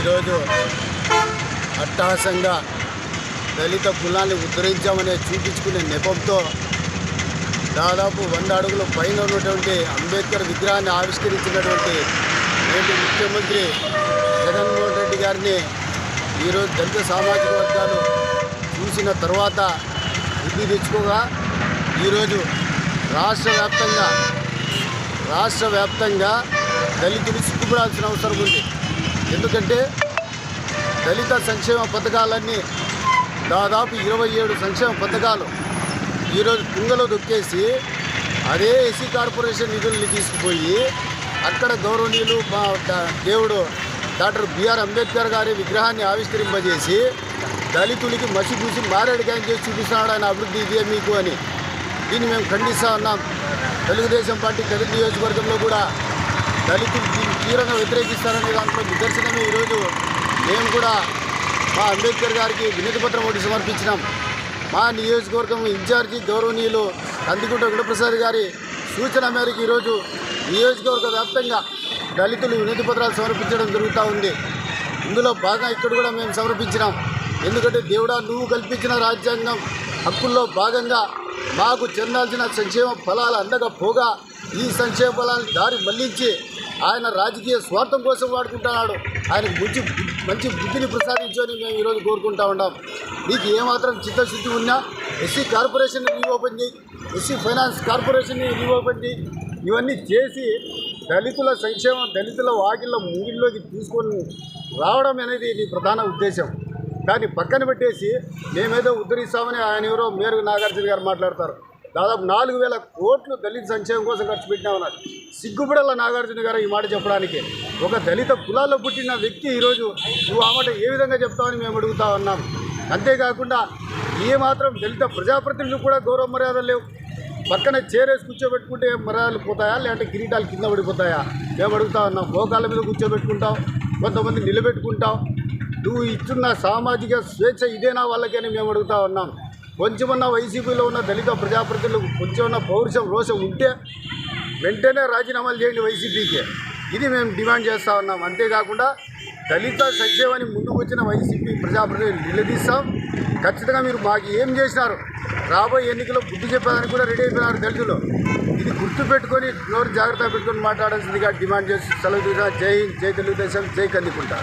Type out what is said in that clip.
ఈరోజు అట్టహాసంగా దళిత కులాన్ని ఉద్ధరించామనే చూపించుకునే నెపంతో దాదాపు 100 అడుగుల పైన ఉన్నటువంటి అంబేద్కర్ విగ్రహాన్ని ఆవిష్కరించినటువంటి నేటి ముఖ్యమంత్రి జగన్మోహన్ రెడ్డి గారిని ఈరోజు దళిత సామాజిక వర్గాలు చూసిన తర్వాత బుద్ధి తెచ్చుకోగా ఈరోజు రాష్ట్ర వ్యాప్తంగా దళితులు సిగ్గుపడాల్సిన అవసరం ఉంది. ఎందుకంటే దళిత సంక్షేమ పథకాలన్నీ దాదాపు 27 సంక్షేమ పథకాలు ఈరోజు తుంగలో దొక్కేసి అదే ఎస్సీ కార్పొరేషన్ నిధుల్ని తీసుకుపోయి అక్కడ గౌరవనీయులు దేవుడు డాక్టర్ బిఆర్ అంబేద్కర్ గారి విగ్రహాన్ని ఆవిష్కరింపజేసి దళితులకి మసిపూసి మారేడుకాయం చేసి చూపిస్తున్నాడు ఆయన అభివృద్ధి ఇదే మీకు అని. దీన్ని మేము ఖండిస్తూ ఉన్నాం. తెలుగుదేశం పార్టీ కదిరి నియోజకవర్గంలో కూడా దళితులు దీన్ని తీవ్రంగా వ్యతిరేకిస్తారనే దాంట్లో నిదర్శనమే ఈరోజు మేము కూడా మా అంబేద్కర్ గారికి వినతిపత్రం ఒకటి సమర్పించినాం. మా నియోజకవర్గం ఇన్ఛార్జి గౌరవనీయులు కందికుంట గుణప్రసాద్ గారి సూచన మేరకు ఈరోజు నియోజకవర్గ వ్యాప్తంగా దళితులు వినతిపత్రాలు సమర్పించడం జరుగుతూ ఉంది. ఇందులో భాగంగా ఇక్కడ కూడా మేము సమర్పించినాం. ఎందుకంటే దేవుడా నువ్వు కల్పించిన రాజ్యాంగం హక్కుల్లో భాగంగా మాకు చెందాల్సిన సంక్షేమ ఫలాలు అందకపోగా ఈ సంక్షేమ ఫలాలను దారి మళ్లించి ఆయన రాజకీయ స్వార్థం కోసం వాడుకుంటున్నాడు. ఆయనకు మంచి బుద్ధిని ప్రసాదించని మేము ఈరోజు కోరుకుంటా ఉన్నాం. మీకు ఏమాత్రం చిత్తశుద్ధి ఉన్నా ఎస్సీ కార్పొరేషన్ రీఓపెన్ చేయి, ఎస్సీ ఫైనాన్స్ కార్పొరేషన్ని రీఓపెన్ చేయి. ఇవన్నీ చేసి దళితుల సంక్షేమం దళితుల వాకిళ్ళ ముంగిల్లోకి తీసుకొని రావడం అనేది నీ ప్రధాన ఉద్దేశం. దాన్ని పక్కన పెట్టేసి మేమేదో ఉద్ధరిస్తామని ఆయన ఎవరో మేరకు నాగార్జున గారు మాట్లాడతారు. దాదాపు 4,000 కోట్లు దళిత సంక్షేమం కోసం ఖర్చు పెట్టినామన్నారు. సిగ్గుపడాల నాగార్జున గారు ఈ మాట చెప్పడానికి. ఒక దళిత కులాల్లో పుట్టిన వ్యక్తి ఈరోజు నువ్వు ఆ మాట ఏ విధంగా చెప్తావని మేము అడుగుతా ఉన్నాం. అంతేకాకుండా ఏమాత్రం దళిత ప్రజాప్రతినిధులు కూడా గౌరవ మర్యాదలు లేవు. పక్కన చేరేసి కూర్చోబెట్టుకుంటే మర్యాదలు పోతాయా, లేదంటే కిరీటాలు కింద పడిపోతాయా మేము అడుగుతా ఉన్నాం. మోకాళ్ళ మీద కూర్చోబెట్టుకుంటాం, కొంతమంది నిలబెట్టుకుంటాం. నువ్వు ఇస్తున్న సామాజిక స్వేచ్ఛ ఇదేనా వాళ్ళకని మేము అడుగుతా ఉన్నాం. కొంచెమన్నా వైసీపీలో ఉన్న దళిత ప్రజాప్రతినిధులకు కొంచెమన్నా పౌరుషం రోషం ఉంటే వెంటనే రాజీనామాలు చేయండి వైసీపీకి. ఇది మేము డిమాండ్ చేస్తూ ఉన్నాం. అంతేకాకుండా దళిత సంక్షేమాన్ని ముందుకు వచ్చిన వైసీపీ ప్రజాప్రతినిధులు నిలదీస్తాం. ఖచ్చితంగా మీరు మాకు ఏం చేసినారు, రాబోయే ఎన్నికల్లో బుద్ధి చెప్పేదానికి కూడా రెడీ అయిపోయినారు దళితులు. ఇది గుర్తుపెట్టుకొని నోరు జాగ్రత్త పెట్టుకొని మాట్లాడాల్సిందిగా డిమాండ్ చేసి సెలవు. జై హింద్, జై తెలుగుదేశం, జై కందికుంట.